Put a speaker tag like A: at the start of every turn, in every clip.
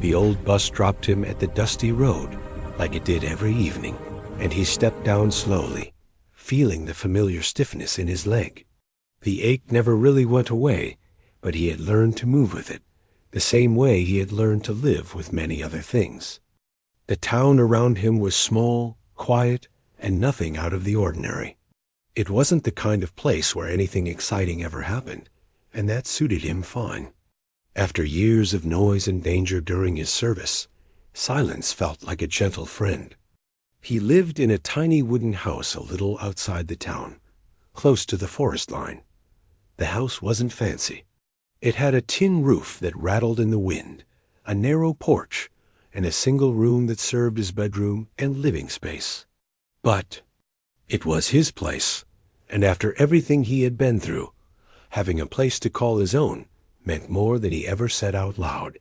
A: The old bus dropped him at the dusty road, like it did every evening, and he stepped down slowly, feeling the familiar stiffness in his leg. The ache never really went away, but he had learned to move with it, the same way he had learned to live with many other things. The town around him was small, quiet, and nothing out of the ordinary. It wasn't the kind of place where anything exciting ever happened, and that suited him fine. After years of noise and danger during his service, silence felt like a gentle friend. He lived in a tiny wooden house a little outside the town, close to the forest line. The house wasn't fancy. It had a tin roof that rattled in the wind, a narrow porch, and a single room that served as bedroom and living space. But it was his place, and after everything he had been through, having a place to call his own meant more than he ever said out loud.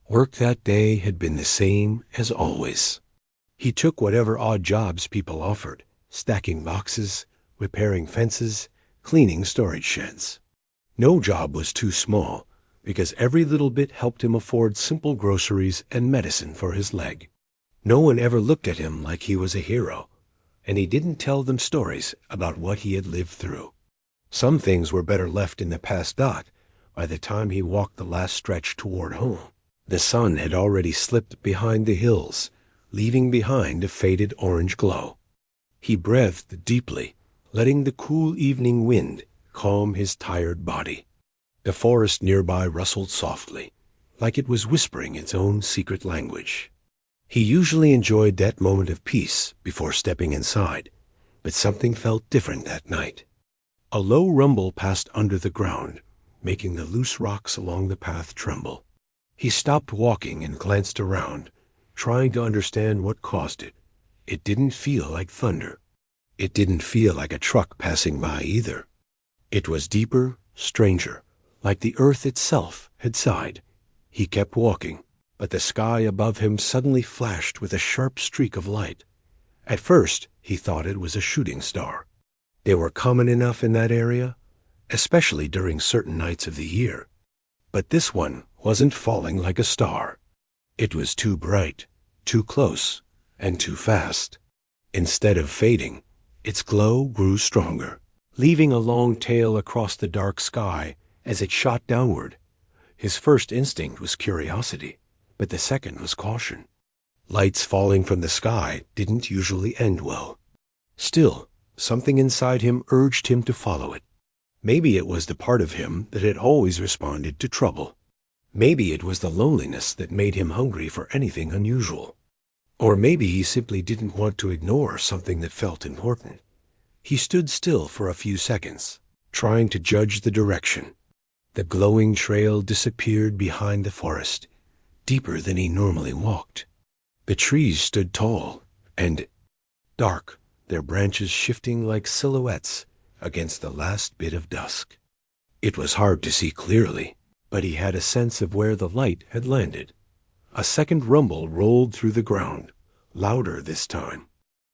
A: Work that day had been the same as always. He took whatever odd jobs people offered, stacking boxes, repairing fences, cleaning storage sheds. No job was too small, because every little bit helped him afford simple groceries and medicine for his leg. No one ever looked at him like he was a hero, and he didn't tell them stories about what he had lived through. Some things were better left in the past. By the time he walked the last stretch toward home, the sun had already slipped behind the hills, leaving behind a faded orange glow. He breathed deeply, letting the cool evening wind calm his tired body. The forest nearby rustled softly, like it was whispering its own secret language. He usually enjoyed that moment of peace before stepping inside, but something felt different that night. A low rumble passed under the ground, making the loose rocks along the path tremble. He stopped walking and glanced around, trying to understand what caused it. It didn't feel like thunder. It didn't feel like a truck passing by either. It was deeper, stranger, like the earth itself had sighed. He kept walking, but the sky above him suddenly flashed with a sharp streak of light. At first, he thought it was a shooting star. They were common enough in that area, especially during certain nights of the year. But this one wasn't falling like a star. It was too bright, too close, and too fast. Instead of fading, its glow grew stronger, leaving a long tail across the dark sky as it shot downward. His first instinct was curiosity, but the second was caution. Lights falling from the sky didn't usually end well. Still, something inside him urged him to follow it. Maybe it was the part of him that had always responded to trouble. Maybe it was the loneliness that made him hungry for anything unusual. Or maybe he simply didn't want to ignore something that felt important. He stood still for a few seconds, trying to judge the direction. The glowing trail disappeared behind the forest, deeper than he normally walked. The trees stood tall and dark, their branches shifting like silhouettes against the last bit of dusk. It was hard to see clearly, but he had a sense of where the light had landed. A second rumble rolled through the ground, louder this time.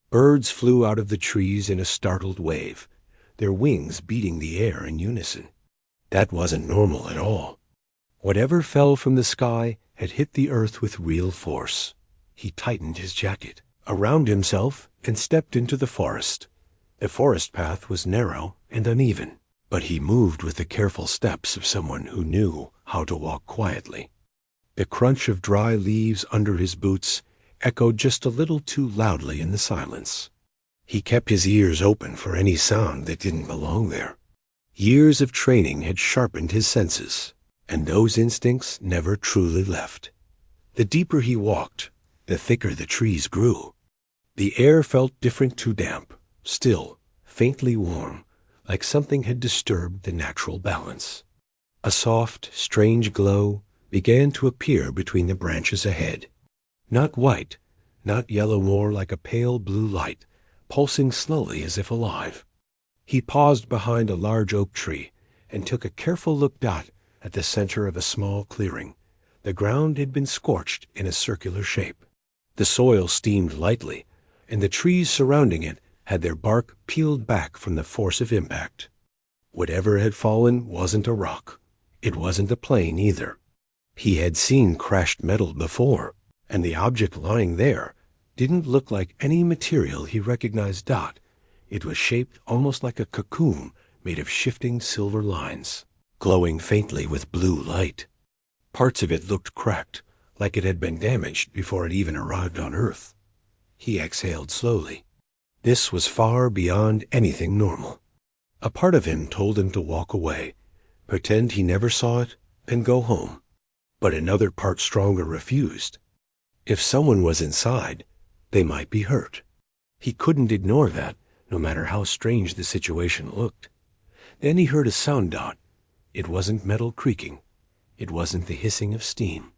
A: Birds flew out of the trees in a startled wave, their wings beating the air in unison. That wasn't normal at all. Whatever fell from the sky had hit the earth with real force. He tightened his jacket around himself and stepped into the forest. The forest path was narrow and uneven, but he moved with the careful steps of someone who knew how to walk quietly. The crunch of dry leaves under his boots echoed just a little too loudly in the silence. He kept his ears open for any sound that didn't belong there. Years of training had sharpened his senses, and those instincts never truly left. The deeper he walked, the thicker the trees grew. The air felt different, too damp, still, faintly warm, like something had disturbed the natural balance. A soft, strange glow began to appear between the branches ahead. Not white, not yellow, more like a pale blue light, pulsing slowly as if alive. He paused behind a large oak tree and took a careful look at the center of a small clearing. The ground had been scorched in a circular shape. The soil steamed lightly, and the trees surrounding it had their bark peeled back from the force of impact. Whatever had fallen wasn't a rock. It wasn't a plane either. He had seen crashed metal before, and the object lying there didn't look like any material he recognized. It was shaped almost like a cocoon made of shifting silver lines, glowing faintly with blue light. Parts of it looked cracked, like it had been damaged before it even arrived on Earth. He exhaled slowly. This was far beyond anything normal. A part of him told him to walk away, pretend he never saw it, and go home. But another part stronger refused. If someone was inside, they might be hurt. He couldn't ignore that, no matter how strange the situation looked. Then he heard a sound. It wasn't metal creaking. It wasn't the hissing of steam.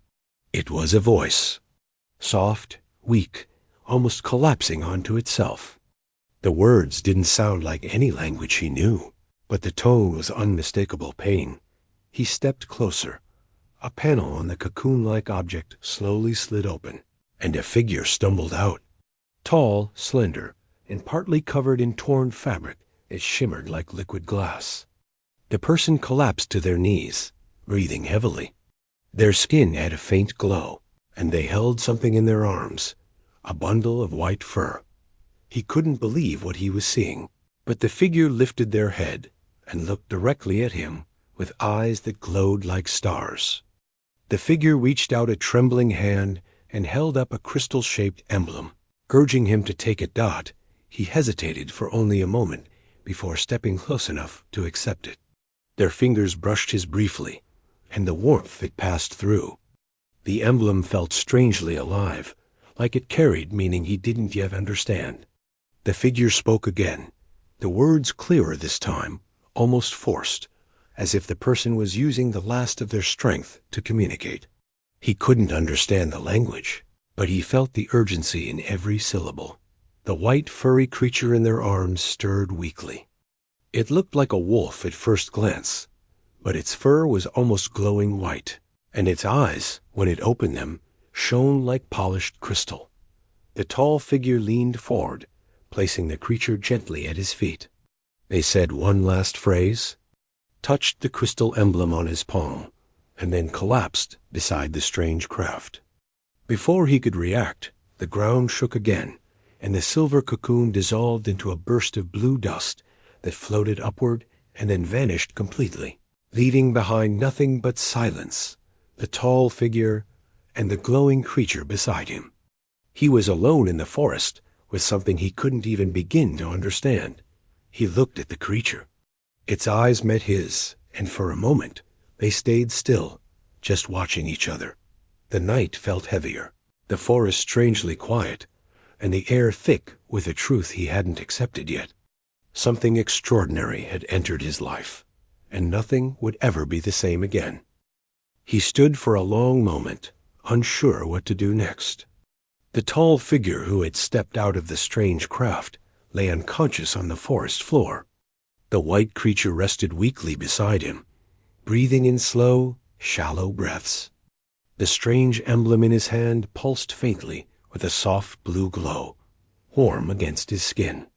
A: It was a voice. Soft, weak, almost collapsing onto itself. The words didn't sound like any language he knew, but the tone was unmistakable pain. He stepped closer. A panel on the cocoon-like object slowly slid open, and a figure stumbled out. Tall, slender, and partly covered in torn fabric that shimmered like liquid glass. The person collapsed to their knees, breathing heavily. Their skin had a faint glow, and they held something in their arms, a bundle of white fur. He couldn't believe what he was seeing, but the figure lifted their head and looked directly at him with eyes that glowed like stars. The figure reached out a trembling hand and held up a crystal-shaped emblem. Urging him to take it. He hesitated for only a moment before stepping close enough to accept it. Their fingers brushed his briefly, and the warmth it passed through. The emblem felt strangely alive, like it carried meaning he didn't yet understand. The figure spoke again, the words clearer this time, almost forced, as if the person was using the last of their strength to communicate. He couldn't understand the language, but he felt the urgency in every syllable. The white, furry creature in their arms stirred weakly. It looked like a wolf at first glance, but its fur was almost glowing white, and its eyes, when it opened them, shone like polished crystal. The tall figure leaned forward, placing the creature gently at his feet. They said one last phrase, touched the crystal emblem on his palm, and then collapsed beside the strange craft. Before he could react, the ground shook again, and the silver cocoon dissolved into a burst of blue dust that floated upward and then vanished completely, leaving behind nothing but silence, the tall figure, and the glowing creature beside him. He was alone in the forest with something he couldn't even begin to understand. He looked at the creature. Its eyes met his, and for a moment they stayed still, just watching each other. The night felt heavier, the forest strangely quiet, and the air thick with a truth he hadn't accepted yet. Something extraordinary had entered his life, and nothing would ever be the same again. He stood for a long moment, unsure what to do next. The tall figure who had stepped out of the strange craft lay unconscious on the forest floor. The white creature rested weakly beside him, breathing in slow, shallow breaths. The strange emblem in his hand pulsed faintly with a soft blue glow, warm against his skin.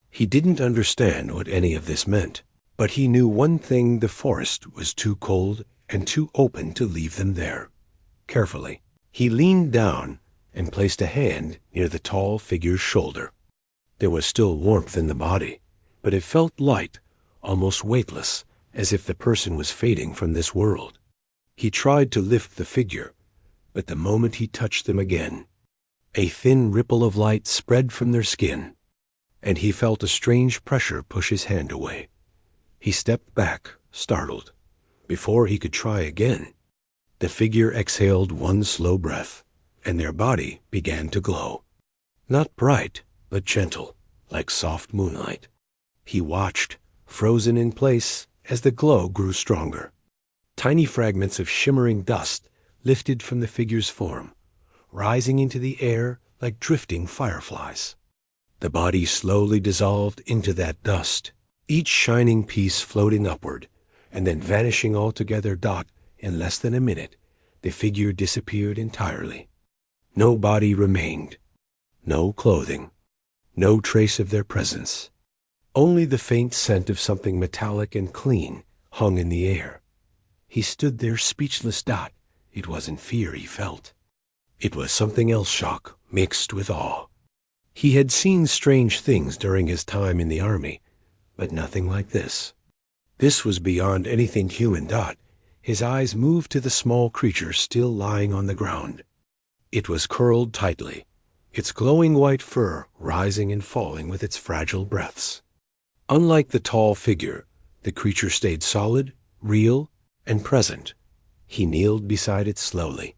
A: He didn't understand what any of this meant, but he knew one thing: the forest was too cold and too open to leave them there. Carefully, he leaned down and placed a hand near the tall figure's shoulder. There was still warmth in the body, but it felt light, almost weightless, as if the person was fading from this world. He tried to lift the figure, but the moment he touched them again, a thin ripple of light spread from their skin, and he felt a strange pressure push his hand away. He stepped back, startled. Before he could try again, the figure exhaled one slow breath, and their body began to glow. Not bright, but gentle, like soft moonlight. He watched, frozen in place, as the glow grew stronger. Tiny fragments of shimmering dust lifted from the figure's form, rising into the air like drifting fireflies. The body slowly dissolved into that dust, each shining piece floating upward, and then vanishing altogether. In less than a minute, the figure disappeared entirely. No body remained, no clothing, no trace of their presence. Only the faint scent of something metallic and clean hung in the air. He stood there speechless. It wasn't fear he felt. It was something else, shock mixed with awe. He had seen strange things during his time in the army, but nothing like this. This was beyond anything human. His eyes moved to the small creature still lying on the ground. It was curled tightly, its glowing white fur rising and falling with its fragile breaths. Unlike the tall figure, the creature stayed solid, real, and present. He kneeled beside it slowly.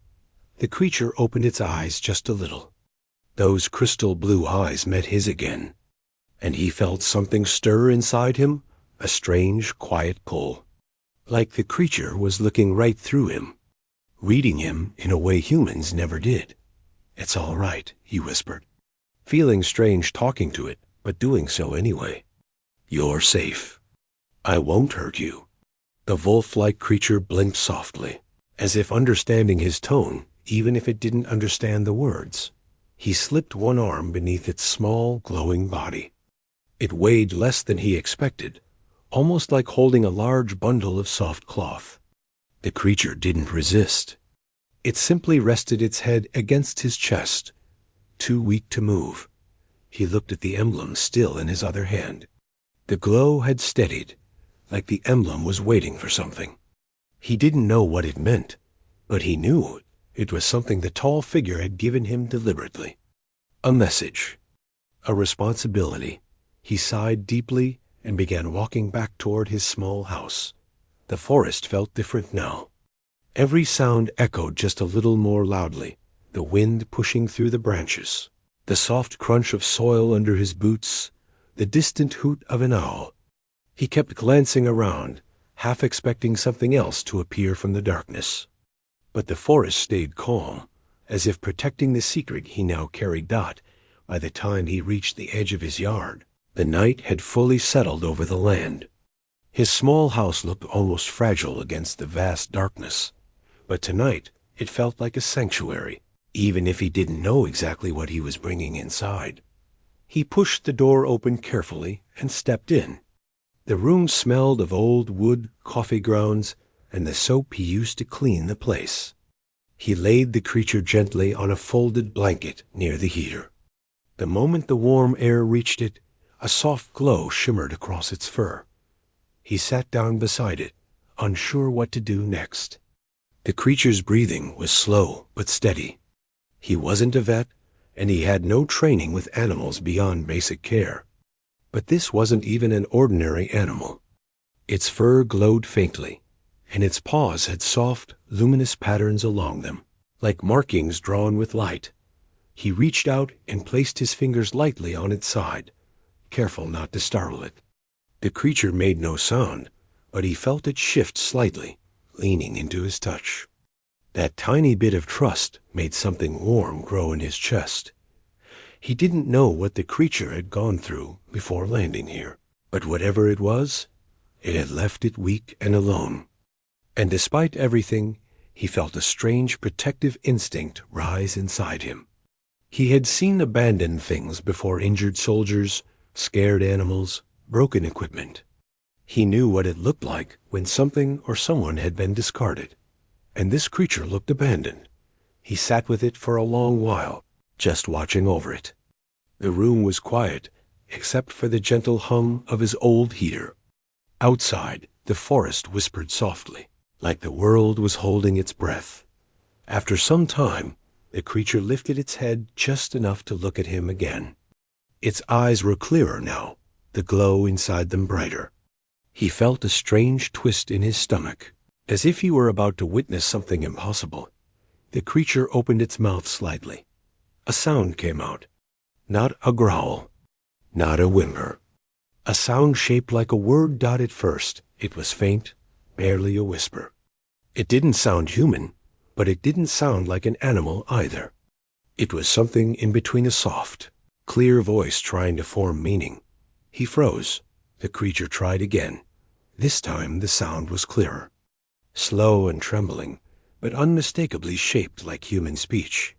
A: The creature opened its eyes just a little. Those crystal blue eyes met his again, and he felt something stir inside him, a strange, quiet pull. Like the creature was looking right through him, reading him in a way humans never did. "It's all right," he whispered, feeling strange talking to it, but doing so anyway. "You're safe. I won't hurt you." The wolf-like creature blinked softly, as if understanding his tone, even if it didn't understand the words. He slipped one arm beneath its small, glowing body. It weighed less than he expected, almost like holding a large bundle of soft cloth. The creature didn't resist. It simply rested its head against his chest, too weak to move. He looked at the emblem still in his other hand. The glow had steadied, like the emblem was waiting for something. He didn't know what it meant, but he knew it was something the tall figure had given him deliberately. A message. A responsibility. He sighed deeply and began walking back toward his small house. The forest felt different now. Every sound echoed just a little more loudly, the wind pushing through the branches, the soft crunch of soil under his boots, the distant hoot of an owl. He kept glancing around, half expecting something else to appear from the darkness. But the forest stayed calm, as if protecting the secret he now carried. By the time he reached the edge of his yard, the night had fully settled over the land. His small house looked almost fragile against the vast darkness, but tonight it felt like a sanctuary, even if he didn't know exactly what he was bringing inside. He pushed the door open carefully and stepped in. The room smelled of old wood, coffee grounds, and the soap he used to clean the place. He laid the creature gently on a folded blanket near the heater. The moment the warm air reached it, a soft glow shimmered across its fur. He sat down beside it, unsure what to do next. The creature's breathing was slow but steady. He wasn't a vet, and he had no training with animals beyond basic care. But this wasn't even an ordinary animal. Its fur glowed faintly, and its paws had soft, luminous patterns along them, like markings drawn with light. He reached out and placed his fingers lightly on its side, careful not to startle it. The creature made no sound, but he felt it shift slightly, leaning into his touch. That tiny bit of trust made something warm grow in his chest. He didn't know what the creature had gone through before landing here, but whatever it was, it had left it weak and alone. And despite everything, he felt a strange protective instinct rise inside him. He had seen abandoned things before: injured soldiers, scared animals, broken equipment. He knew what it looked like when something or someone had been discarded, and this creature looked abandoned. He sat with it for a long while, just watching over it. The room was quiet, except for the gentle hum of his old heater. Outside, the forest whispered softly, like the world was holding its breath. After some time, the creature lifted its head just enough to look at him again. Its eyes were clearer now, the glow inside them brighter. He felt a strange twist in his stomach, as if he were about to witness something impossible. The creature opened its mouth slightly. A sound came out. Not a growl, not a whimper. A sound shaped like a word. At first, it was faint, barely a whisper. It didn't sound human, but it didn't sound like an animal either. It was something in between, a soft, clear voice trying to form meaning. He froze. The creature tried again. This time the sound was clearer, slow and trembling, but unmistakably shaped like human speech.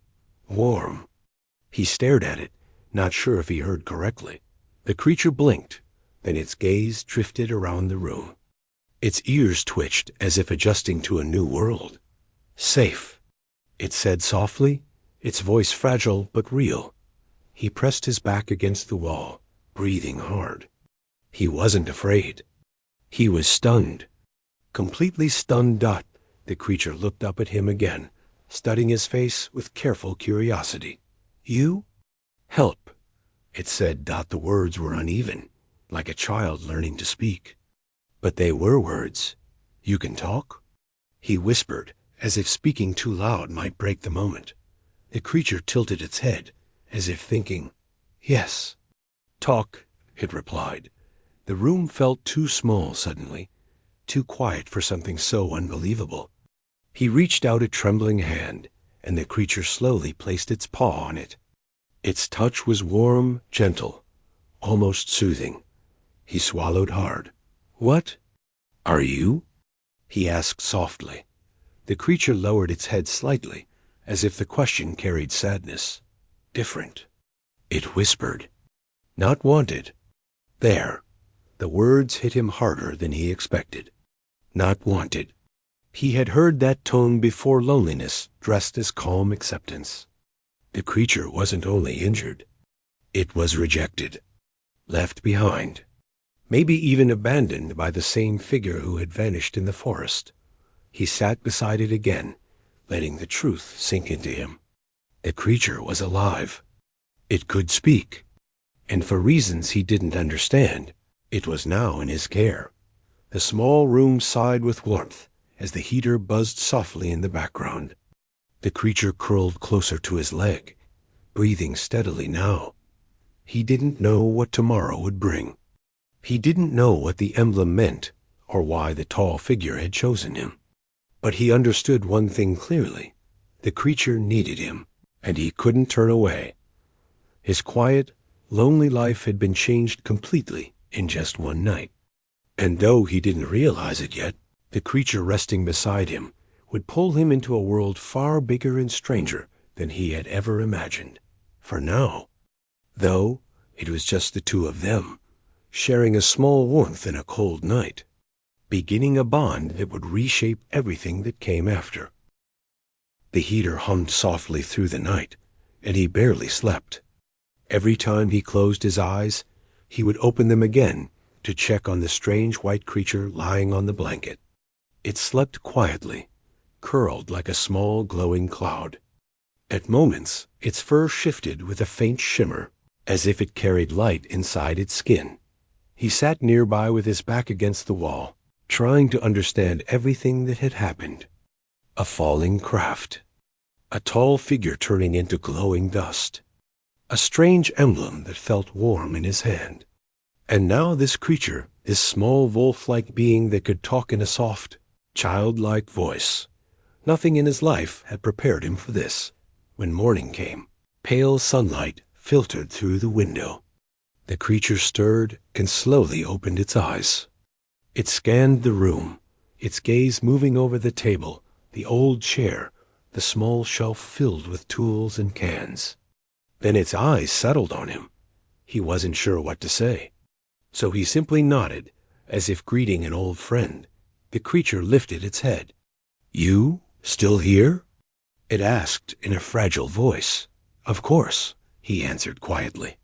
A: Warm. He stared at it, not sure if he heard correctly. The creature blinked, then its gaze drifted around the room. Its ears twitched as if adjusting to a new world. Safe, it said softly, its voice fragile but real. He pressed his back against the wall, breathing hard. He wasn't afraid. He was stunned. Completely stunned. The creature looked up at him again, studying his face with careful curiosity. You? Help, it said. The words were uneven, like a child learning to speak. But they were words. You can talk? He whispered, as if speaking too loud might break the moment. The creature tilted its head, as if thinking, yes. Talk, it replied. The room felt too small suddenly, too quiet for something so unbelievable. He reached out a trembling hand, and the creature slowly placed its paw on it. Its touch was warm, gentle, almost soothing. He swallowed hard. What are you? He asked softly. The creature lowered its head slightly, as if the question carried sadness. Different, it whispered. Not wanted. There. The words hit him harder than he expected. Not wanted. He had heard that tone before, loneliness dressed as calm acceptance. The creature wasn't only injured. It was rejected. Left behind. Maybe even abandoned by the same figure who had vanished in the forest. He sat beside it again, letting the truth sink into him. The creature was alive. It could speak. And for reasons he didn't understand, it was now in his care. The small room sighed with warmth as the heater buzzed softly in the background. The creature curled closer to his leg, breathing steadily now. He didn't know what tomorrow would bring. He didn't know what the emblem meant or why the tall figure had chosen him. But he understood one thing clearly. The creature needed him, and he couldn't turn away. His quiet, lonely life had been changed completely in just one night. And though he didn't realize it yet, the creature resting beside him would pull him into a world far bigger and stranger than he had ever imagined. For now, though, it was just the two of them, sharing a small warmth in a cold night, beginning a bond that would reshape everything that came after. The heater hummed softly through the night, and he barely slept. Every time he closed his eyes, he would open them again to check on the strange white creature lying on the blanket. It slept quietly, curled like a small glowing cloud. At moments, its fur shifted with a faint shimmer, as if it carried light inside its skin. He sat nearby with his back against the wall, trying to understand everything that had happened. A falling craft. A tall figure turning into glowing dust. A strange emblem that felt warm in his hand. And now this creature, this small wolf-like being that could talk in a soft, childlike voice. Nothing in his life had prepared him for this. When morning came, pale sunlight filtered through the window. The creature stirred and slowly opened its eyes. It scanned the room, its gaze moving over the table, the old chair, the small shelf filled with tools and cans. Then its eyes settled on him. He wasn't sure what to say. So he simply nodded, as if greeting an old friend. The creature lifted its head. You still here? It asked in a fragile voice. Of course, he answered quietly.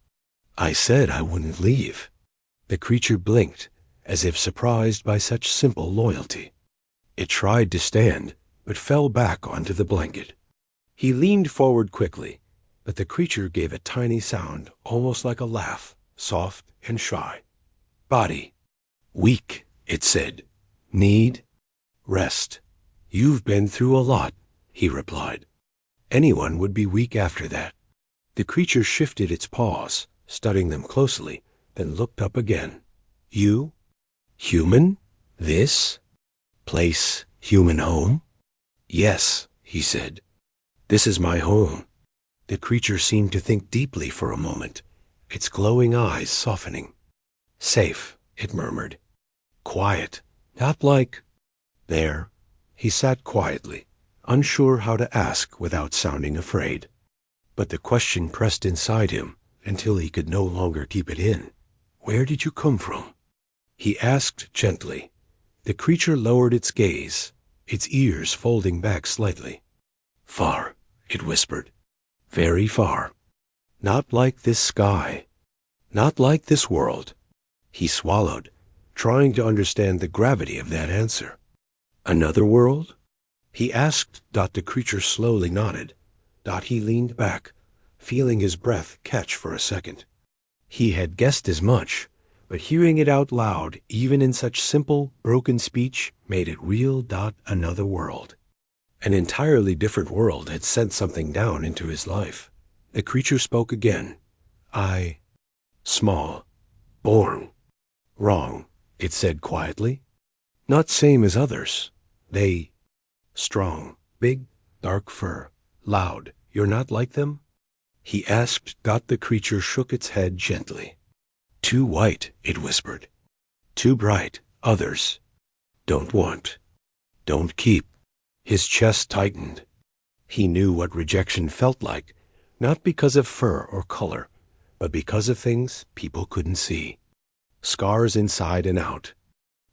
A: I said I wouldn't leave. The creature blinked, as if surprised by such simple loyalty. It tried to stand, but fell back onto the blanket. He leaned forward quickly, but the creature gave a tiny sound, almost like a laugh, soft and shy. Body. Weak, it said. Need rest. You've been through a lot, he replied. Anyone would be weak after that. The creature shifted its paws, studying them closely, then looked up again. You? Human? This? Place? Human home? Yes, he said. This is my home. The creature seemed to think deeply for a moment, its glowing eyes softening. Safe, it murmured. Quiet, not like... There. He sat quietly, unsure how to ask without sounding afraid. But the question pressed inside him until he could no longer keep it in. Where did you come from? He asked gently. The creature lowered its gaze, its ears folding back slightly. Far, it whispered. Very far. Not like this sky. Not like this world. He swallowed, trying to understand the gravity of that answer. Another world? He asked. The creature slowly nodded. He leaned back, feeling his breath catch for a second. He had guessed as much, but hearing it out loud, even in such simple, broken speech, made it real. Another world. An entirely different world had sent something down into his life. The creature spoke again. Small. Born. Wrong, it said quietly. Not same as others. They. Strong. Big. Dark fur. Loud. You're not like them? He asked. The creature shook its head gently. Too white, it whispered. Too bright. Others. Don't want. Don't keep. His chest tightened. He knew what rejection felt like, not because of fur or color, but because of things people couldn't see. Scars inside and out.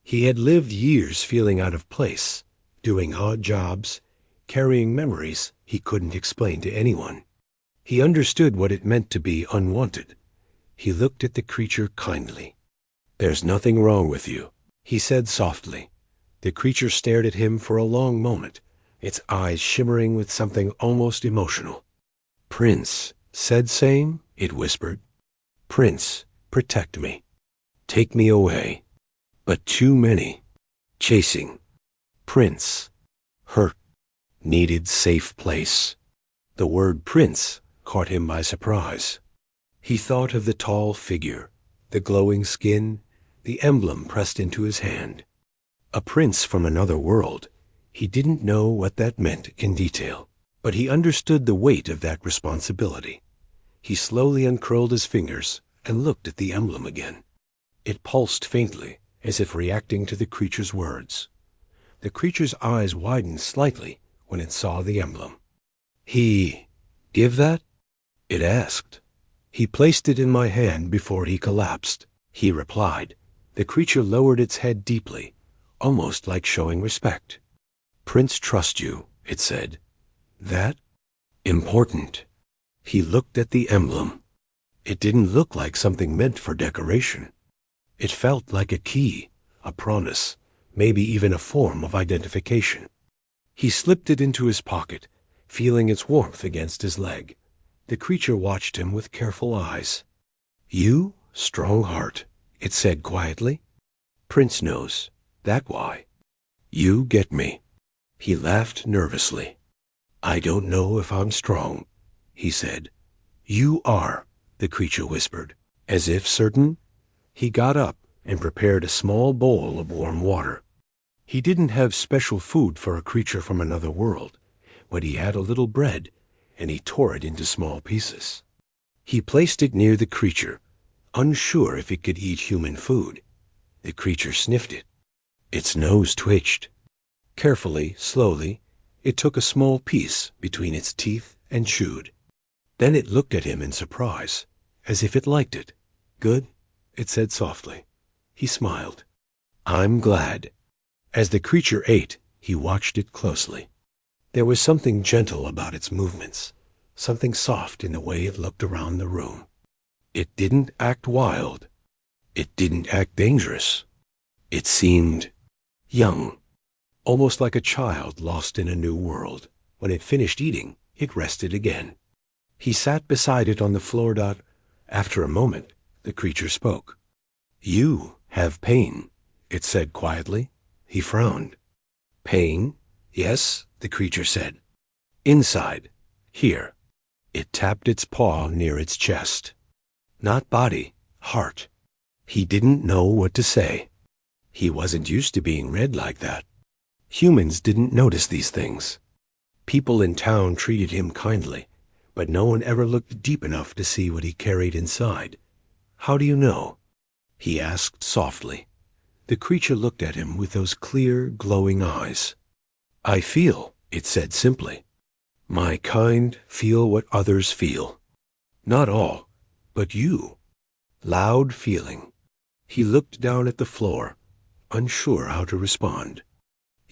A: He had lived years feeling out of place, doing odd jobs, carrying memories he couldn't explain to anyone. He understood what it meant to be unwanted. He looked at the creature kindly. There's nothing wrong with you, he said softly. The creature stared at him for a long moment, its eyes shimmering with something almost emotional. Prince, said same, it whispered. Prince, protect me. Take me away. But too many. Chasing. Prince. Hurt. Needed safe place. The word prince caught him by surprise. He thought of the tall figure, the glowing skin, the emblem pressed into his hand. A prince from another world. He didn't know what that meant in detail, but he understood the weight of that responsibility. He slowly uncurled his fingers and looked at the emblem again. It pulsed faintly, as if reacting to the creature's words. The creature's eyes widened slightly when it saw the emblem. He give that? It asked. He placed it in my hand before he collapsed, he replied. The creature lowered its head deeply, almost like showing respect. Prince trust you, it said. That? Important. He looked at the emblem. It didn't look like something meant for decoration. It felt like a key, a promise, maybe even a form of identification. He slipped it into his pocket, feeling its warmth against his leg. The creature watched him with careful eyes. You, strong heart, it said quietly. Prince knows. That why. You get me. He laughed nervously. I don't know if I'm strong, he said. You are, the creature whispered, as if certain. He got up and prepared a small bowl of warm water. He didn't have special food for a creature from another world, but he had a little bread, and he tore it into small pieces. He placed it near the creature, unsure if it could eat human food. The creature sniffed it. Its nose twitched. Carefully, slowly, it took a small piece between its teeth and chewed. Then it looked at him in surprise, as if it liked it. Good, it said softly. He smiled. I'm glad. As the creature ate, he watched it closely. There was something gentle about its movements, something soft in the way it looked around the room. It didn't act wild. It didn't act dangerous. It seemed young, almost like a child lost in a new world. When it finished eating, it rested again. He sat beside it on the floor. After a moment, the creature spoke. You have pain, it said quietly. He frowned. Pain? Yes, the creature said. Inside. Here. It tapped its paw near its chest. Not body, heart. He didn't know what to say. He wasn't used to being read like that. Humans didn't notice these things. People in town treated him kindly, but no one ever looked deep enough to see what he carried inside. How do you know? He asked softly. The creature looked at him with those clear, glowing eyes. I feel, it said simply. My kind feel what others feel. Not all, but you. Loud feeling. He looked down at the floor, unsure how to respond.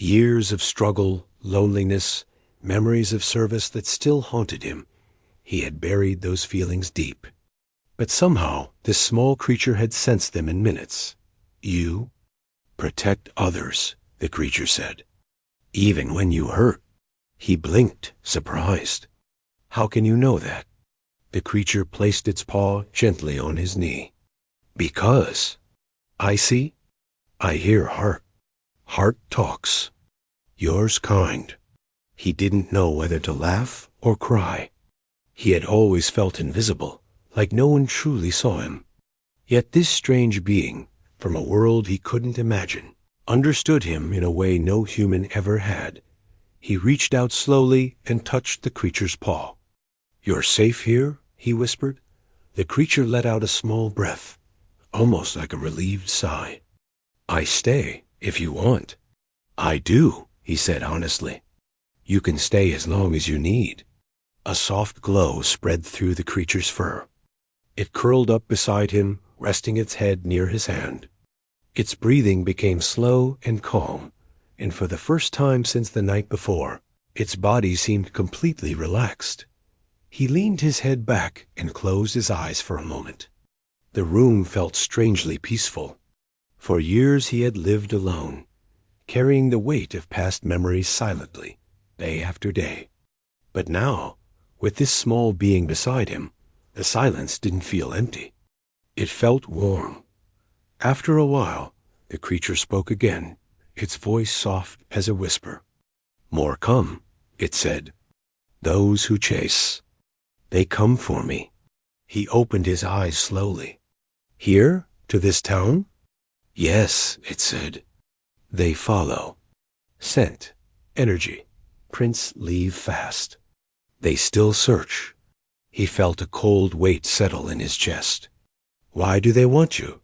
A: Years of struggle, loneliness, memories of service that still haunted him. He had buried those feelings deep. But somehow, this small creature had sensed them in minutes. You protect others, the creature said. Even when you hurt. He blinked, surprised. How can you know that? The creature placed its paw gently on his knee. Because I see, I hear heart. Heart talks. Yours kind. He didn't know whether to laugh or cry. He had always felt invisible, like no one truly saw him. Yet this strange being, from a world he couldn't imagine, understood him in a way no human ever had. He reached out slowly and touched the creature's paw. You're safe here, he whispered. The creature let out a small breath, almost like a relieved sigh. I stay, if you want. I do, he said honestly. You can stay as long as you need. A soft glow spread through the creature's fur. It curled up beside him, resting its head near his hand. Its breathing became slow and calm, and for the first time since the night before, its body seemed completely relaxed. He leaned his head back and closed his eyes for a moment. The room felt strangely peaceful. For years he had lived alone, carrying the weight of past memories silently, day after day. But now, with this small being beside him, the silence didn't feel empty. It felt warm. After a while, the creature spoke again, its voice soft as a whisper. More come, it said. Those who chase. They come for me. He opened his eyes slowly. Here, to this town? Yes, it said. They follow. Scent, energy. Prince leave fast. They still search. He felt a cold weight settle in his chest. Why do they want you?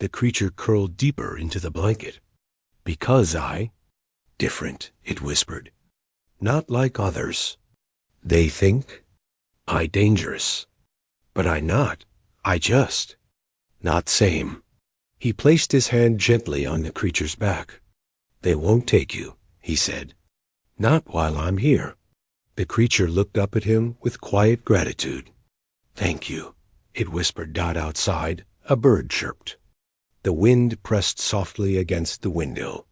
A: The creature curled deeper into the blanket. Because I... Different, it whispered. Not like others. They think I dangerous. But I not. I just. Not same. He placed his hand gently on the creature's back. They won't take you, he said. Not while I'm here. The creature looked up at him with quiet gratitude. Thank you, it whispered. Dot outside, a bird chirped. The wind pressed softly against the window.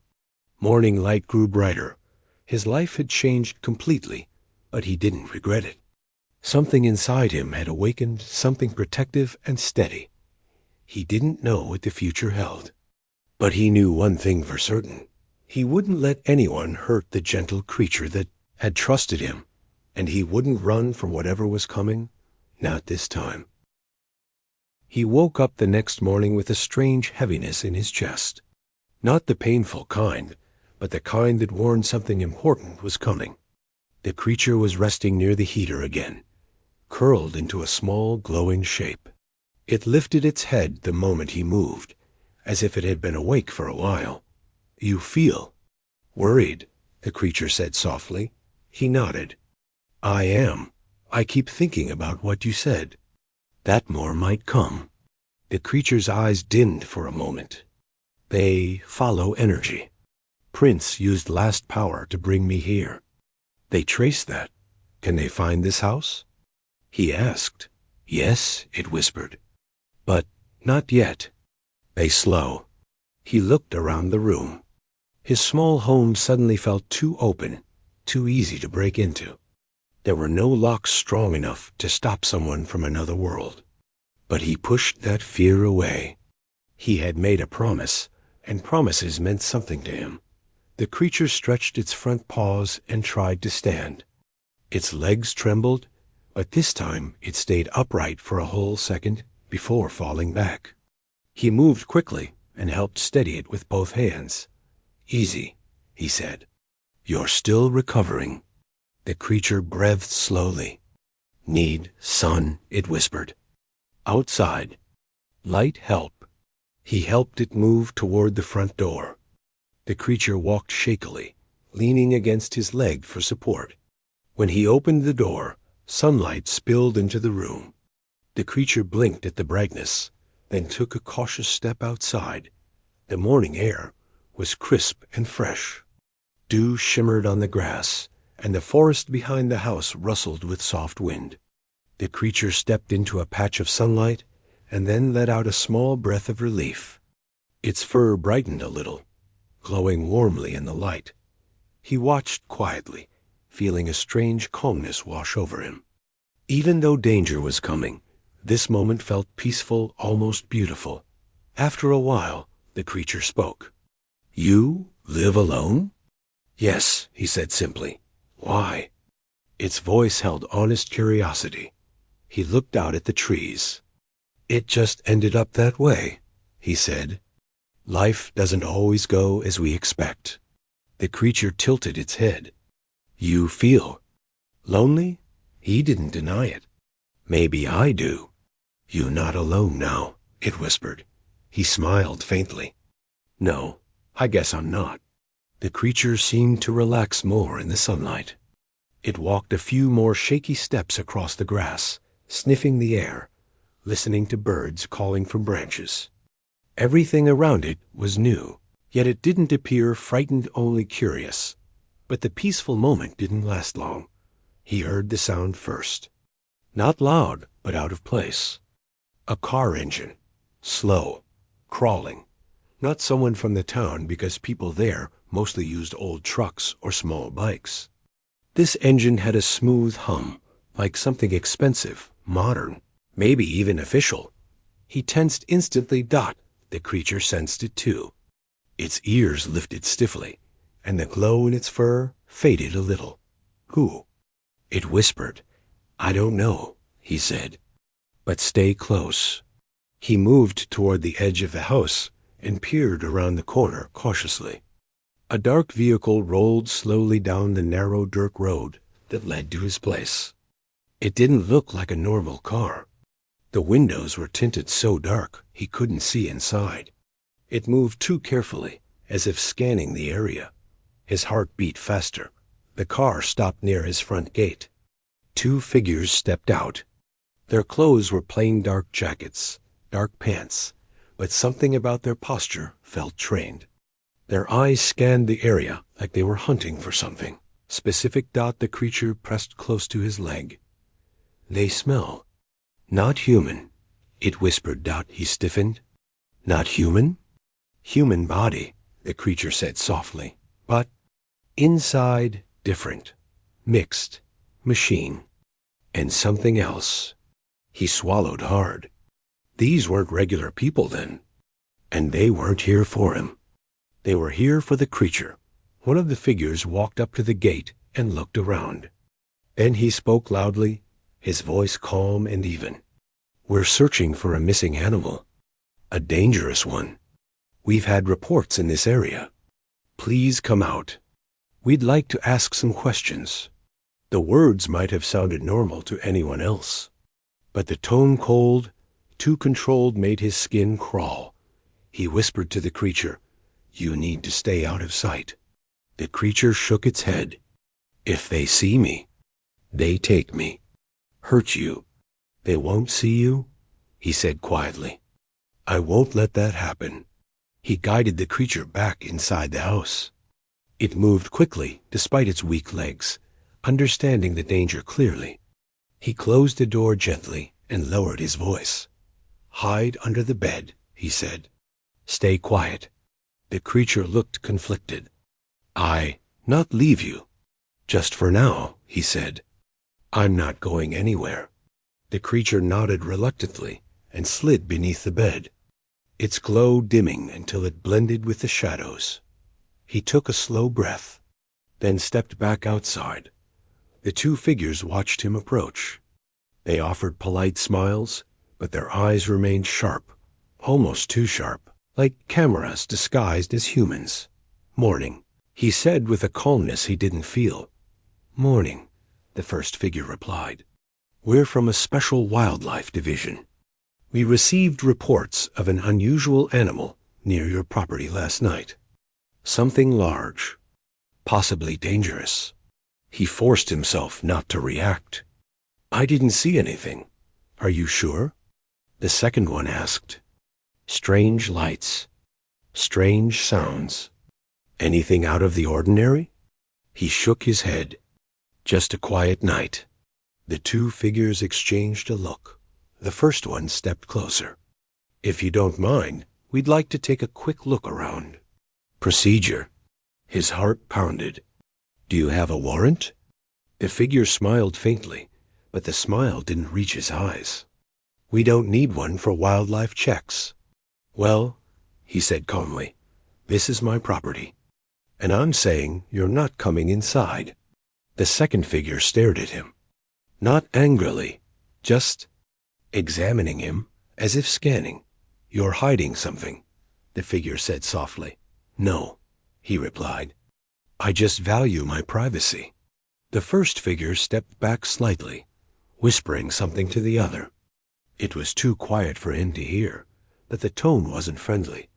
A: Morning light grew brighter. His life had changed completely, but he didn't regret it. Something inside him had awakened, something protective and steady. He didn't know what the future held. But he knew one thing for certain. He wouldn't let anyone hurt the gentle creature that had trusted him, and he wouldn't run from whatever was coming, not this time. He woke up the next morning with a strange heaviness in his chest. Not the painful kind, but the kind that warned something important was coming. The creature was resting near the heater again, curled into a small glowing shape. It lifted its head the moment he moved, as if it had been awake for a while. You feel worried, the creature said softly. He nodded. I am. I keep thinking about what you said. That more might come. The creature's eyes dimmed for a moment. They follow energy. Prince used last power to bring me here. They trace that. Can they find this house? He asked. Yes, it whispered. But not yet. They slow. He looked around the room. His small home suddenly felt too open, too easy to break into. There were no locks strong enough to stop someone from another world. But he pushed that fear away. He had made a promise, and promises meant something to him. The creature stretched its front paws and tried to stand. Its legs trembled, but this time it stayed upright for a whole second before falling back. He moved quickly and helped steady it with both hands. Easy, he said. You're still recovering. The creature breathed slowly. Need sun, it whispered. Outside. Light help. He helped it move toward the front door. The creature walked shakily, leaning against his leg for support. When he opened the door, sunlight spilled into the room. The creature blinked at the brightness, then took a cautious step outside. The morning air was crisp and fresh. Dew shimmered on the grass, and the forest behind the house rustled with soft wind. The creature stepped into a patch of sunlight and then let out a small breath of relief. Its fur brightened a little, glowing warmly in the light. He watched quietly, feeling a strange calmness wash over him. Even though danger was coming, this moment felt peaceful, almost beautiful. After a while, the creature spoke. "You live alone?" "Yes," he said simply. "Why?" Its voice held honest curiosity. He looked out at the trees. "It just ended up that way," he said. "Life doesn't always go as we expect." The creature tilted its head. "You feel lonely?" He didn't deny it. "Maybe I do." "You're not alone now," it whispered. He smiled faintly. "No, I guess I'm not." The creature seemed to relax more in the sunlight. It walked a few more shaky steps across the grass, sniffing the air, listening to birds calling from branches. Everything around it was new, yet it didn't appear frightened, only curious. But the peaceful moment didn't last long. He heard the sound first. Not loud, but out of place. A car engine. Slow. Crawling. Not someone from the town, because people there mostly used old trucks or small bikes. This engine had a smooth hum, like something expensive, modern, maybe even official. He tensed instantly. The creature sensed it too. Its ears lifted stiffly, and the glow in its fur faded a little. "Who?" It whispered. "I don't know," he said. "But stay close." He moved toward the edge of the house and peered around the corner cautiously. A dark vehicle rolled slowly down the narrow dirt road that led to his place. It didn't look like a normal car. The windows were tinted so dark he couldn't see inside. It moved too carefully, as if scanning the area. His heart beat faster. The car stopped near his front gate. Two figures stepped out. Their clothes were plain dark jackets, dark pants, but something about their posture felt trained. Their eyes scanned the area like they were hunting for something specific. The creature pressed close to his leg. "They smell not human," it whispered. He stiffened. "Not human?" "Human body," the creature said softly, "but inside different, mixed, machine, and something else." He swallowed hard. These weren't regular people then, and they weren't here for him. They were here for the creature. One of the figures walked up to the gate and looked around. Then he spoke loudly, his voice calm and even. "We're searching for a missing animal. A dangerous one. We've had reports in this area. Please come out. We'd like to ask some questions." The words might have sounded normal to anyone else, but the tone, cold, too controlled, made his skin crawl. He whispered to the creature, "You need to stay out of sight." The creature shook its head. "If they see me, they take me. Hurt you. They won't see you," he said quietly. "I won't let that happen." He guided the creature back inside the house. It moved quickly despite its weak legs, understanding the danger clearly. He closed the door gently and lowered his voice. "Hide under the bed," he said. "Stay quiet." The creature looked conflicted. Not leave you. Just for now," he said. "I'm not going anywhere." The creature nodded reluctantly and slid beneath the bed, its glow dimming until it blended with the shadows. He took a slow breath, then stepped back outside. The two figures watched him approach. They offered polite smiles, but their eyes remained sharp, almost too sharp, like cameras disguised as humans. "Morning," he said with a calmness he didn't feel. "Morning," the first figure replied. "We're from a special wildlife division. We received reports of an unusual animal near your property last night. Something large, possibly dangerous." He forced himself not to react. "I didn't see anything. Are you sure?" The second one asked. "Strange lights. Strange sounds. Anything out of the ordinary?" He shook his head. Just a quiet night. The two figures exchanged a look. The first one stepped closer. If you don't mind, we'd like to take a quick look around. Procedure. His heart pounded. Do you have a warrant? The figure smiled faintly, but the smile didn't reach his eyes. We don't need one for wildlife checks. Well, he said calmly, this is my property, and I'm saying you're not coming inside. The second figure stared at him. Not angrily, just examining him as if scanning. You're hiding something, the figure said softly. No, he replied. I just value my privacy. The first figure stepped back slightly, whispering something to the other. It was too quiet for him to hear, but the tone wasn't friendly.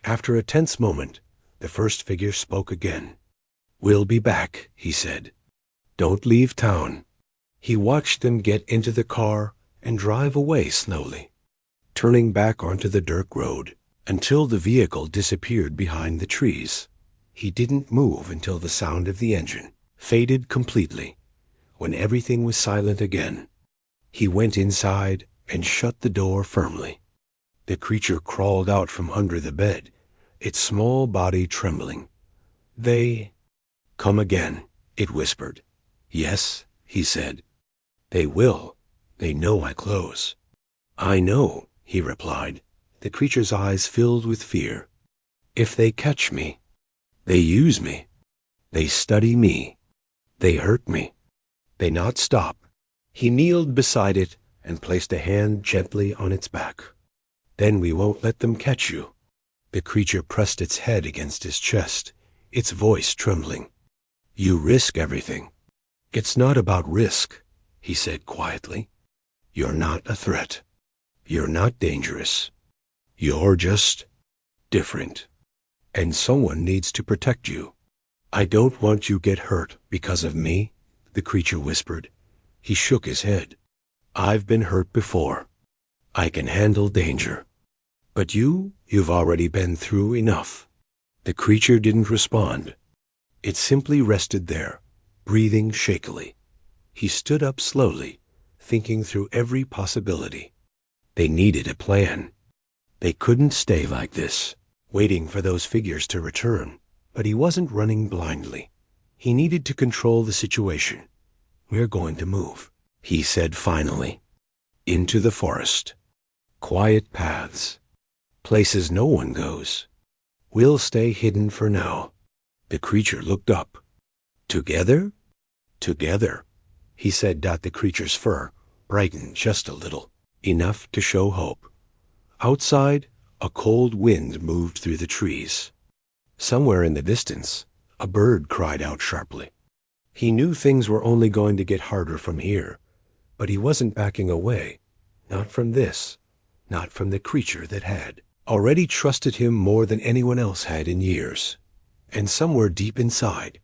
A: After a tense moment, the first figure spoke again. We'll be back, he said. Don't leave town. He watched them get into the car and drive away slowly, turning back onto the dirt road until the vehicle disappeared behind the trees. He didn't move until the sound of the engine faded completely. When everything was silent again, he went inside and shut the door firmly. The creature crawled out from under the bed, its small body trembling. They come again, it whispered. Yes, he said. They will. They know I close. I know, he replied. The creature's eyes filled with fear. If they catch me, they use me. They study me. They hurt me. They not stop. He kneeled beside it and placed a hand gently on its back. Then we won't let them catch you. The creature pressed its head against his chest, its voice trembling. You risk everything. It's not about risk, he said quietly. You're not a threat. You're not dangerous. You're just different. And someone needs to protect you. I don't want you get hurt because of me, the creature whispered. He shook his head. I've been hurt before. I can handle danger. But you've already been through enough. The creature didn't respond. It simply rested there, breathing shakily. He stood up slowly, thinking through every possibility. They needed a plan. They couldn't stay like this, waiting for those figures to return. But he wasn't running blindly. He needed to control the situation. We're going to move, he said finally. Into the forest. Quiet paths. Places no one goes. We'll stay hidden for now. The creature looked up. Together? Together, he said. The creature's fur brightened just a little, enough to show hope. Outside, a cold wind moved through the trees. Somewhere in the distance, a bird cried out sharply. He knew things were only going to get harder from here, but he wasn't backing away. Not from this, not from the creature that had already trusted him more than anyone else had in years. And somewhere deep inside,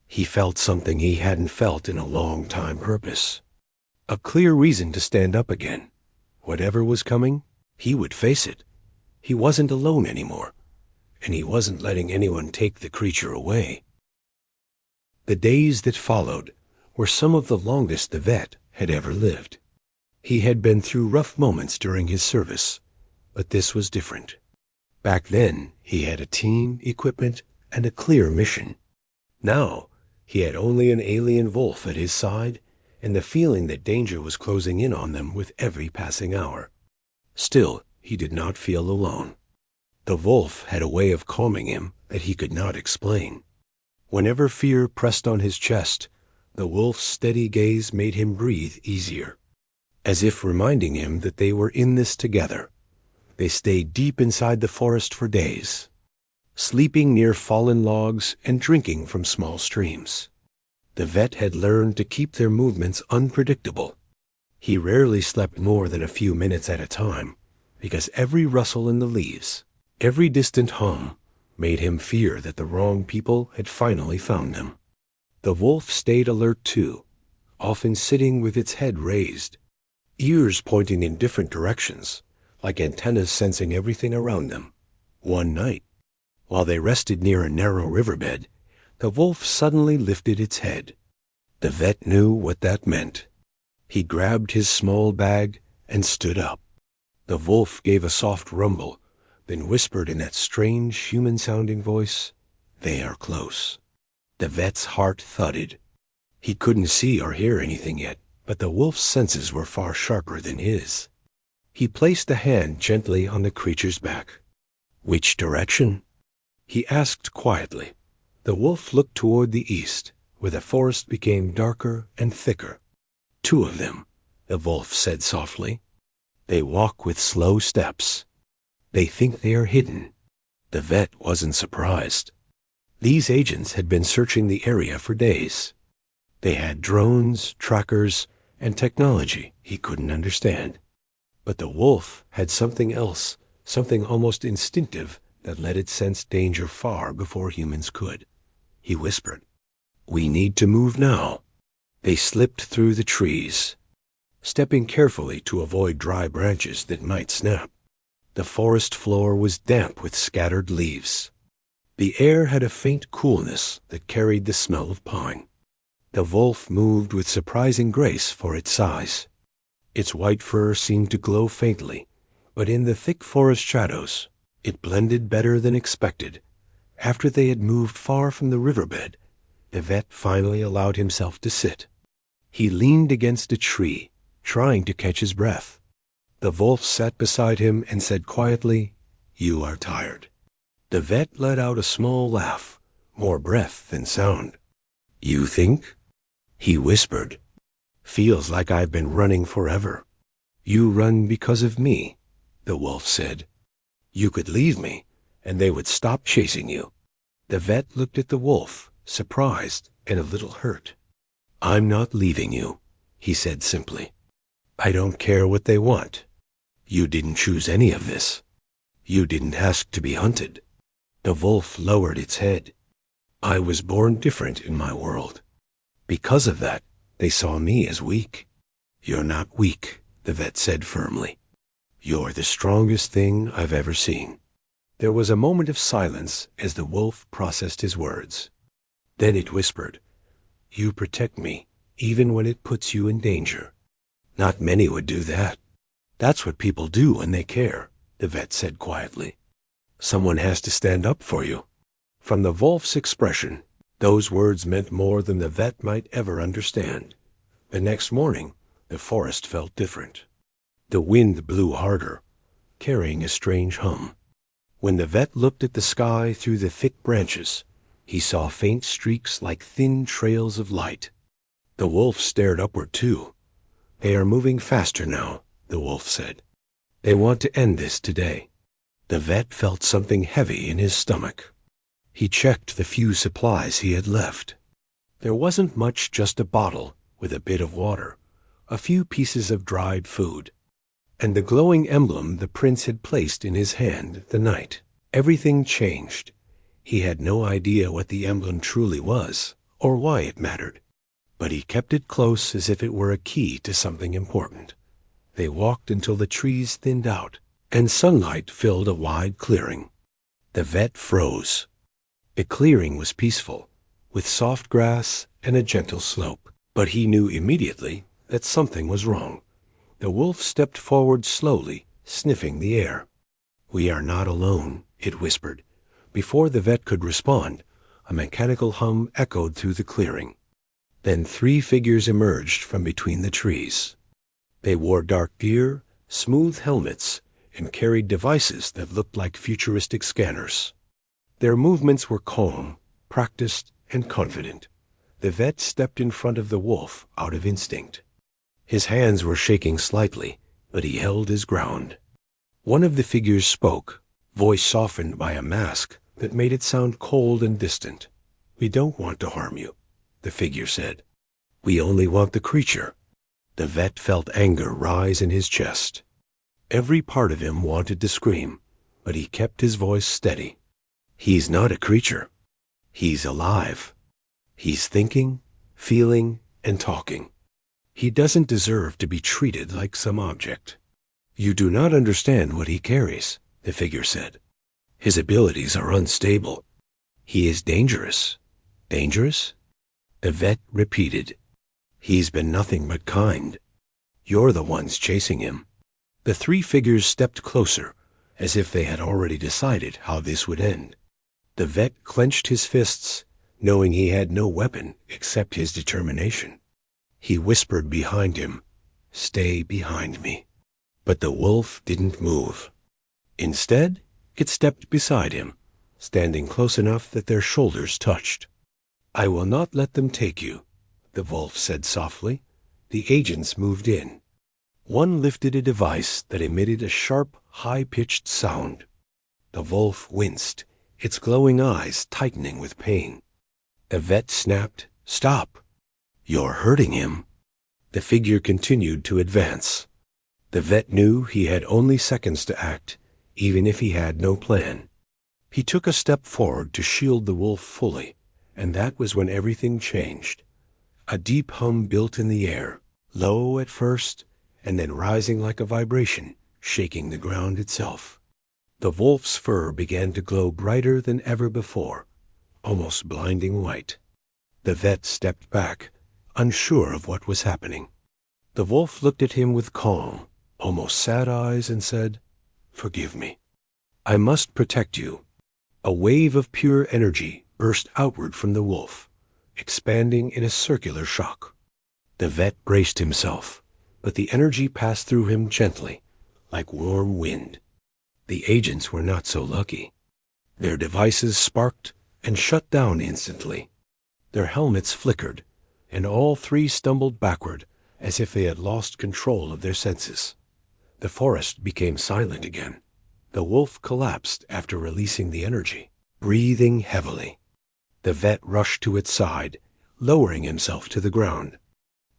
A: he felt something he hadn't felt in a long time. Purpose. A clear reason to stand up again. Whatever was coming, he would face it. He wasn't alone anymore, and he wasn't letting anyone take the creature away. The days that followed were some of the longest the vet had ever lived. He had been through rough moments during his service, but this was different. Back then, he had a team, equipment, and a clear mission. Now, he had only an alien wolf at his side and the feeling that danger was closing in on them with every passing hour. Still, he did not feel alone. The wolf had a way of calming him that he could not explain. Whenever fear pressed on his chest, the wolf's steady gaze made him breathe easier, as if reminding him that they were in this together. They stayed deep inside the forest for days, sleeping near fallen logs and drinking from small streams. The vet had learned to keep their movements unpredictable. He rarely slept more than a few minutes at a time, because every rustle in the leaves, every distant hum, made him fear that the wrong people had finally found him. The wolf stayed alert too, often sitting with its head raised, ears pointing in different directions, like antennas sensing everything around them. One night, while they rested near a narrow riverbed, The wolf suddenly lifted its head. The vet knew what that meant. He grabbed his small bag and stood up. The wolf gave a soft rumble, then whispered in that strange human-sounding voice, "They are close." The vet's heart thudded. He couldn't see or hear anything yet, but the wolf's senses were far sharper than his. He placed a hand gently on the creature's back. "Which direction?" he asked quietly. The wolf looked toward the east, where the forest became darker and thicker. "Two of them," the wolf said softly. "They walk with slow steps. They think they are hidden." The vet wasn't surprised. These agents had been searching the area for days. They had drones, trackers, and technology he couldn't understand. But the wolf had something else, something almost instinctive that let it sense danger far before humans could. He whispered, "We need to move now." They slipped through the trees, stepping carefully to avoid dry branches that might snap. The forest floor was damp with scattered leaves. The air had a faint coolness that carried the smell of pine. The wolf moved with surprising grace for its size. Its white fur seemed to glow faintly, but in the thick forest shadows, it blended better than expected. After they had moved far from the riverbed, the vet finally allowed himself to sit. He leaned against a tree, trying to catch his breath. The wolf sat beside him and said quietly, "You are tired." The vet let out a small laugh, more breath than sound. "You think?" he whispered. "Feels like I've been running forever." "You run because of me," the wolf said. "You could leave me, and they would stop chasing you." The vet looked at the wolf, surprised and a little hurt. "I'm not leaving you," he said simply. "I don't care what they want. You didn't choose any of this. You didn't ask to be hunted." The wolf lowered its head. "I was born different in my world. Because of that, they saw me as weak." "You're not weak," the vet said firmly. "You're the strongest thing I've ever seen." There was a moment of silence as the wolf processed his words. Then it whispered, "You protect me, even when it puts you in danger." "Not many would do that." "That's what people do when they care," the vet said quietly. "Someone has to stand up for you." From the wolf's expression, those words meant more than the vet might ever understand. The next morning, the forest felt different. The wind blew harder, carrying a strange hum. When the vet looked at the sky through the thick branches, he saw faint streaks like thin trails of light. The wolf stared upward too. "They are moving faster now," the wolf said. "They want to end this today." The vet felt something heavy in his stomach. He checked the few supplies he had left. There wasn't much, just a bottle with a bit of water, a few pieces of dried food, and the glowing emblem the prince had placed in his hand the night. Everything changed. He had no idea what the emblem truly was, or why it mattered, but he kept it close as if it were a key to something important. They walked until the trees thinned out, and sunlight filled a wide clearing. The vet froze. The clearing was peaceful, with soft grass and a gentle slope, but he knew immediately that something was wrong. The wolf stepped forward slowly, sniffing the air. "We are not alone," it whispered. Before the vet could respond, a mechanical hum echoed through the clearing. Then 3 figures emerged from between the trees. They wore dark gear, smooth helmets, and carried devices that looked like futuristic scanners. Their movements were calm, practiced, and confident. The vet stepped in front of the wolf out of instinct. His hands were shaking slightly, but he held his ground. One of the figures spoke, voice softened by a mask that made it sound cold and distant. "We don't want to harm you," the figure said. "We only want the creature." The vet felt anger rise in his chest. Every part of him wanted to scream, but he kept his voice steady. "He's not a creature. He's alive. He's thinking, feeling, and talking. He doesn't deserve to be treated like some object." "You do not understand what he carries," the figure said. "His abilities are unstable. He is dangerous. Dangerous? The vet repeated. He's been nothing but kind. You're the ones chasing him. The three figures stepped closer, as if they had already decided how this would end. The vet clenched his fists, knowing he had no weapon except his determination. He whispered behind him, "Stay behind me." But the wolf didn't move. Instead, it stepped beside him, standing close enough that their shoulders touched. "I will not let them take you," the wolf said softly. The agents moved in. One lifted a device that emitted a sharp, high-pitched sound. The wolf winced, its glowing eyes tightening with pain. The vet snapped, "Stop! You're hurting him." The figure continued to advance. The vet knew he had only seconds to act, even if he had no plan. He took a step forward to shield the wolf fully, and that was when everything changed. A deep hum built in the air, low at first, and then rising like a vibration, shaking the ground itself. The wolf's fur began to glow brighter than ever before, almost blinding white. The vet stepped back, unsure of what was happening. The wolf looked at him with calm, almost sad eyes and said, "Forgive me. I must protect you." A wave of pure energy burst outward from the wolf, expanding in a circular shock. The vet braced himself, but the energy passed through him gently, like warm wind. The agents were not so lucky. Their devices sparked and shut down instantly. Their helmets flickered, and all three stumbled backward as if they had lost control of their senses. The forest became silent again. The wolf collapsed after releasing the energy, breathing heavily. The vet rushed to its side, lowering himself to the ground.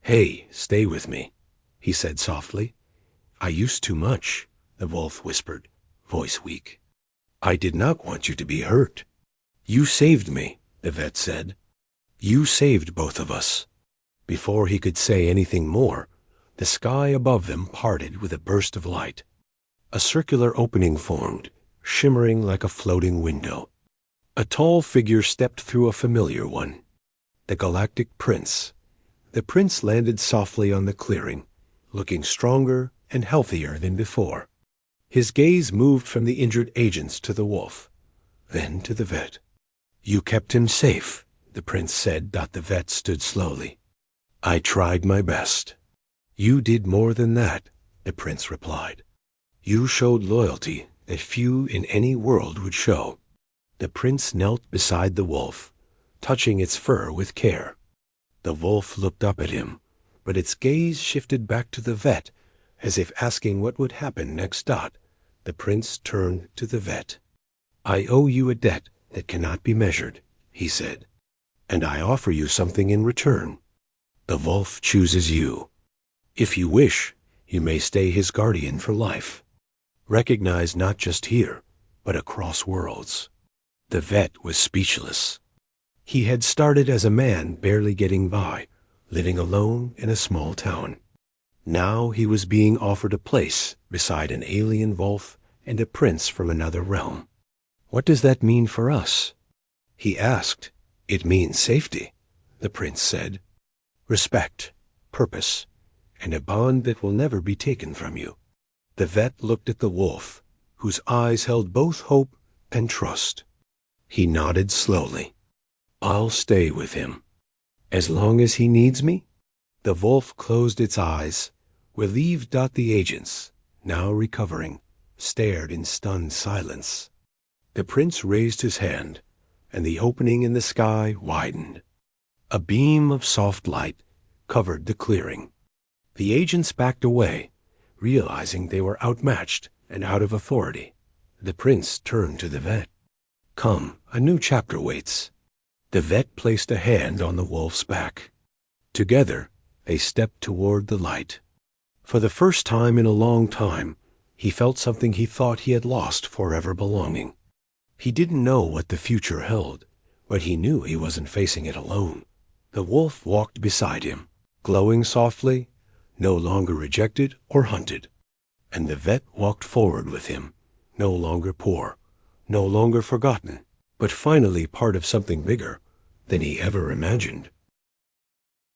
A: "Hey, stay with me," he said softly. "I used too much," the wolf whispered, voice weak. "I did not want you to be hurt." "You saved me," the vet said. "You saved both of us." Before he could say anything more, the sky above them parted with a burst of light. A circular opening formed, shimmering like a floating window. A tall figure stepped through a familiar one. The Galactic Prince. The prince landed softly on the clearing, looking stronger and healthier than before. His gaze moved from the injured agents to the wolf, then to the vet. "You kept him safe," the prince said. The vet stood slowly. "I tried my best." "You did more than that," the prince replied. "You showed loyalty that few in any world would show." The prince knelt beside the wolf, touching its fur with care. The wolf looked up at him, but its gaze shifted back to the vet, as if asking what would happen next. The prince turned to the vet. "I owe you a debt that cannot be measured," he said, "and I offer you something in return. The wolf chooses you. If you wish, you may stay his guardian for life, recognized not just here, but across worlds." The vet was speechless. He had started as a man barely getting by, living alone in a small town. Now he was being offered a place beside an alien wolf and a prince from another realm. "What does that mean for us?" he asked. "It means safety," the prince said. "Respect, purpose, and a bond that will never be taken from you." The vet looked at the wolf, whose eyes held both hope and trust. He nodded slowly. "I'll stay with him. As long as he needs me?" The wolf closed its eyes, relieved. The agents, now recovering, stared in stunned silence. The prince raised his hand, and the opening in the sky widened. A beam of soft light covered the clearing. The agents backed away, realizing they were outmatched and out of authority. The prince turned to the vet. "Come, a new chapter waits." The vet placed a hand on the wolf's back. Together, they stepped toward the light. For the first time in a long time, he felt something he thought he had lost forever belonging. He didn't know what the future held, but he knew he wasn't facing it alone. The wolf walked beside him, glowing softly, no longer rejected or hunted. And the vet walked forward with him, no longer poor, no longer forgotten, but finally part of something bigger, than he ever imagined.